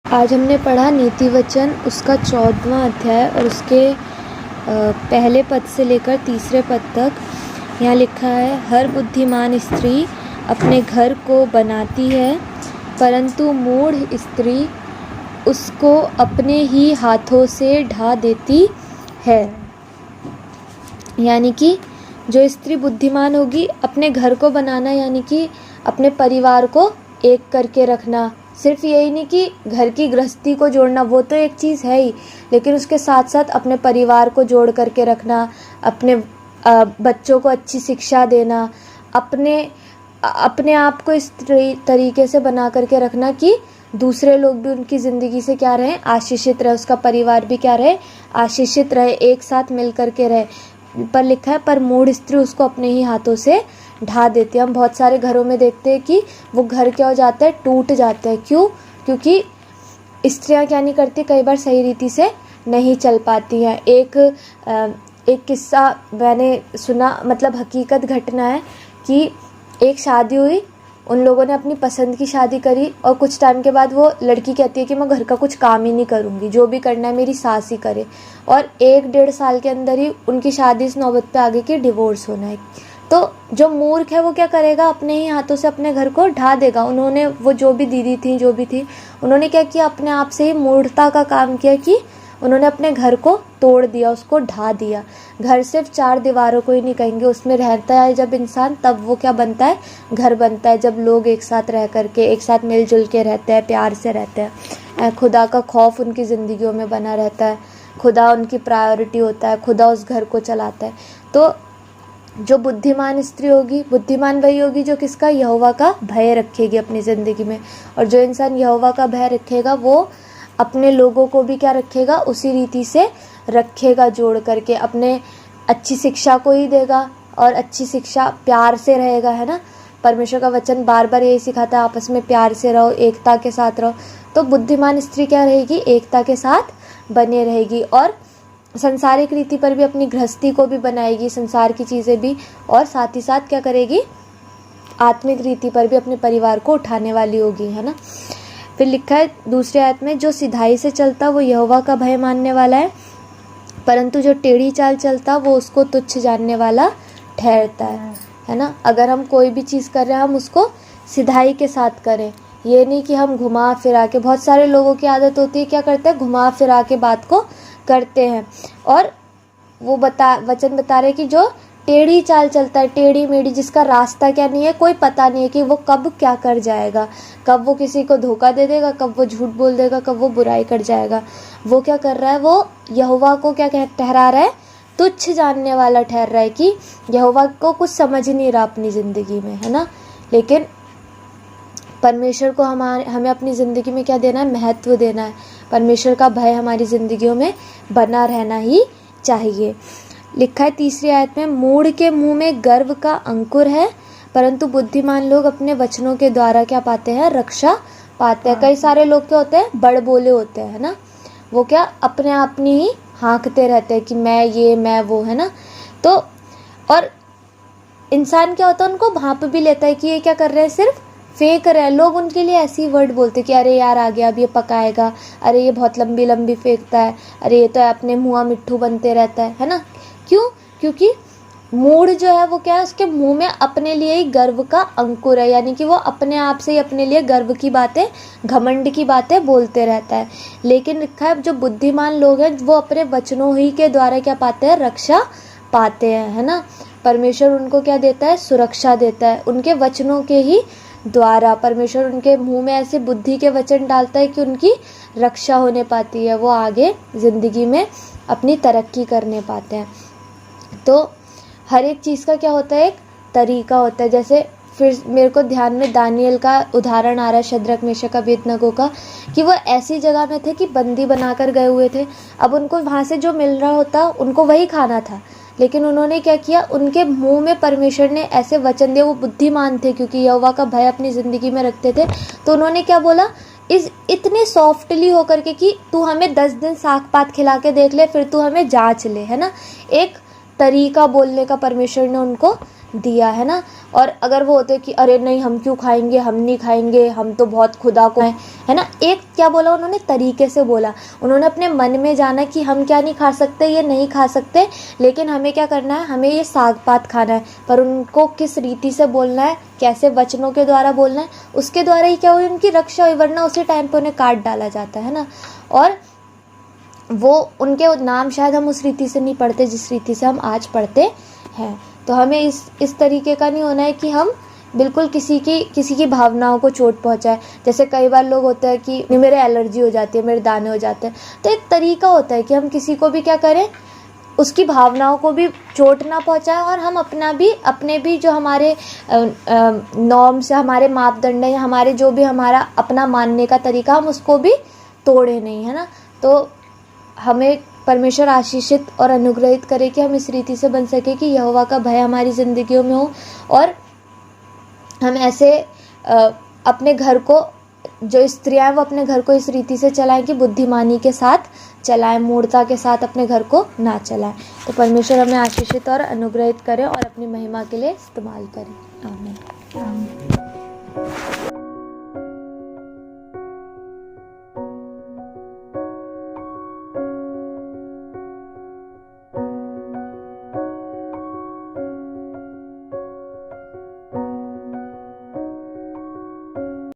आज हमने पढ़ा नीति वचन उसका 14वां अध्याय और उसके पहले पद से लेकर तीसरे पद तक। यहाँ लिखा है, हर बुद्धिमान स्त्री अपने घर को बनाती है, परंतु मूढ़ स्त्री उसको अपने ही हाथों से ढा देती है। यानी कि जो स्त्री बुद्धिमान होगी, अपने घर को बनाना यानी कि अपने परिवार को एक करके रखना। सिर्फ यही नहीं कि घर की गृहस्थी को जोड़ना, वो तो एक चीज़ है ही, लेकिन उसके साथ साथ अपने परिवार को जोड़ करके रखना, अपने बच्चों को अच्छी शिक्षा देना, अपने आप को इस तरीके से बना करके रखना कि दूसरे लोग भी उनकी ज़िंदगी से क्या रहे, आशीषित रहे, उसका परिवार भी क्या रहे, आशीषित रहे, एक साथ मिल करके रहे। पर लिखा है, पर मूढ़ स्त्री उसको अपने ही हाथों से ढा देती है। हम बहुत सारे घरों में देखते हैं कि वो घर क्या हो जाता है, टूट जाते हैं। क्यों? क्योंकि स्त्रियां क्या नहीं करती, कई बार सही रीति से नहीं चल पाती हैं। एक किस्सा मैंने सुना, मतलब हकीकत घटना है कि एक शादी हुई, उन लोगों ने अपनी पसंद की शादी करी और कुछ टाइम के बाद वो लड़की कहती है कि मैं घर का कुछ काम ही नहीं करूँगी, जो भी करना है मेरी सास ही करे। और 1-1.5 साल के अंदर ही उनकी शादी इस नौबत पे आ गई कि डिवोर्स होना है। तो जो मूर्ख है वो क्या करेगा, अपने ही हाथों से अपने घर को ढा देगा। उन्होंने, वो जो भी दीदी थी, जो भी थी, उन्होंने क्या किया, अपने आप से ही मूर्खता का काम किया कि उन्होंने अपने घर को तोड़ दिया, उसको ढा दिया। घर सिर्फ 4 दीवारों को ही नहीं कहेंगे, उसमें रहता है जब इंसान, तब वो क्या बनता है, घर बनता है। जब लोग एक साथ रह करके, एक साथ मिलजुल के रहते हैं, प्यार से रहते हैं, खुदा का खौफ उनकी ज़िंदगियों में बना रहता है, खुदा उनकी प्रायोरिटी होता है, खुदा उस घर को चलाता है। तो जो बुद्धिमान स्त्री होगी, बुद्धिमान वही होगी जो किसका, यहोवा का भय रखेगी अपनी ज़िंदगी में। और जो इंसान यहोवा का भय रखेगा वो अपने लोगों को भी क्या रखेगा, उसी रीति से रखेगा, जोड़ करके अपने अच्छी शिक्षा को ही देगा। और अच्छी शिक्षा प्यार से रहेगा, है ना। परमेश्वर का वचन बार बार यही सिखाता है, आपस में प्यार से रहो, एकता के साथ रहो। तो बुद्धिमान स्त्री क्या रहेगी, एकता के साथ बने रहेगी और संसारिक रीति पर भी अपनी गृहस्थी को भी बनाएगी, संसार की चीज़ें भी, और साथ ही साथ क्या करेगी, आत्मिक रीति पर भी अपने परिवार को उठाने वाली होगी, है ना। फिर लिखा है दूसरे आयत में, जो सिधाई से चलता वो यहोवा का भय मानने वाला है, परंतु जो टेढ़ी चाल चलता वो उसको तुच्छ जानने वाला ठहरता है ना। अगर हम कोई भी चीज़ कर रहे हैं, हम उसको सिधाई के साथ करें। ये नहीं कि हम घुमा फिरा के, बहुत सारे लोगों की आदत होती है, क्या करते हैं, घुमा फिरा के बात को करते हैं। और वो वचन बता रहे कि जो टेढ़ी चाल चलता है, टेढ़ी मेढ़ी, जिसका रास्ता क्या नहीं है, कोई पता नहीं है कि वो कब क्या कर जाएगा, कब वो किसी को धोखा दे देगा, कब वो झूठ बोल देगा, कब वो बुराई कर जाएगा। वो क्या कर रहा है, वो यहोवा को क्या ठहरा रहा है, तुच्छ जानने वाला ठहर रहा है कि यहोवा को कुछ समझ नहीं रहा अपनी ज़िंदगी में, है ना। लेकिन परमेश्वर को हमें अपनी ज़िंदगी में क्या देना है, महत्व देना है। परमेश्वर का भय हमारी ज़िंदगियों में बना रहना ही चाहिए। लिखा है तीसरी आयत में, मूढ़ के मुंह में गर्व का अंकुर है, परंतु बुद्धिमान लोग अपने वचनों के द्वारा क्या पाते हैं, रक्षा पाते हैं। कई सारे लोग क्या होते हैं, बड़ बोले होते हैं, है ना। वो क्या अपने आप ही हाँकते रहते हैं कि मैं ये, मैं वो, है ना। तो और इंसान क्या होता है, उनको भांप भी लेता है कि ये क्या कर रहे हैं, सिर्फ फेंक रहे हैं। लोग उनके लिए ऐसी वर्ड बोलते कि अरे यार आ गया, अब ये पकाएगा, अरे ये बहुत लंबी लंबी फेंकता है, अरे ये तो अपने मुँह मिट्ठू बनते रहता है ना। क्यों? क्योंकि मूढ़ जो है वो क्या है, उसके मुंह में अपने लिए ही गर्व का अंकुर है, यानी कि वो अपने आप से ही अपने लिए गर्व की बातें, घमंड की बातें बोलते रहता है। लेकिन लिखा है जो बुद्धिमान लोग हैं वो अपने वचनों ही के द्वारा क्या पाते हैं, रक्षा पाते हैं, है ना। परमेश्वर उनको क्या देता है, सुरक्षा देता है, उनके वचनों के ही द्वारा। परमेश्वर उनके मुंह में ऐसे बुद्धि के वचन डालता है कि उनकी रक्षा होने पाती है, वो आगे ज़िंदगी में अपनी तरक्की करने पाते हैं। तो हर एक चीज़ का क्या होता है, एक तरीका होता है। जैसे फिर मेरे को ध्यान में दानियल का उदाहरण आ रहा है, शद्रक मेशक अबेदनगो का, कि वो ऐसी जगह में थे कि बंदी बनाकर गए हुए थे। अब उनको वहाँ से जो मिल रहा होता उनको वही खाना था, लेकिन उन्होंने क्या किया, उनके मुंह में परमेश्वर ने ऐसे वचन दिए। वो बुद्धिमान थे क्योंकि यहोवा का भय अपनी ज़िंदगी में रखते थे। तो उन्होंने क्या बोला, इतने सॉफ्टली होकर के कि तू हमें 10 दिन साग पात खिला के देख ले, फिर तू हमें जांच ले, है ना। एक तरीका बोलने का परमेश्वर ने उनको दिया है ना। और अगर वो होते कि अरे नहीं हम क्यों खाएंगे, हम नहीं खाएंगे, हम तो बहुत खुदा को है ना। एक क्या बोला उन्होंने, तरीके से बोला। उन्होंने अपने मन में जाना कि हम क्या नहीं खा सकते, ये नहीं खा सकते, लेकिन हमें क्या करना है, हमें ये साग पात खाना है। पर उनको किस रीति से बोलना है, कैसे वचनों के द्वारा बोलना है, उसके द्वारा ही क्या हुई, उनकी रक्षा हुई, वरना उसी टाइम पे उन्हें काट डाला जाता है ना। और वो उनके नाम शायद हम उस रीति से नहीं पढ़ते जिस रीति से हम आज पढ़ते हैं। तो हमें इस तरीके का नहीं होना है कि हम बिल्कुल किसी की भावनाओं को चोट पहुंचाए। जैसे कई बार लोग होता है कि मेरे एलर्जी हो जाती है, मेरे दाने हो जाते हैं। तो एक तरीका होता है कि हम किसी को भी क्या करें, उसकी भावनाओं को भी चोट ना पहुंचाएं, और हम अपने भी जो हमारे नॉर्म्स है, हमारे मापदंड है, या हमारे जो भी हमारा अपना मानने का तरीका, हम उसको भी तोड़े नहीं, है ना। तो हमें परमेश्वर आशीषित और अनुग्रहित करे कि हम इस रीति से बन सके कि यहोवा का भय हमारी ज़िंदगियों में हो, और हम ऐसे अपने घर को, जो स्त्रियां वो अपने घर को इस रीति से चलाएं कि बुद्धिमानी के साथ चलाएं, मूर्खता के साथ अपने घर को ना चलाएं। तो परमेश्वर हमें आशीषित और अनुग्रहित करे और अपनी महिमा के लिए इस्तेमाल करे। आमीन।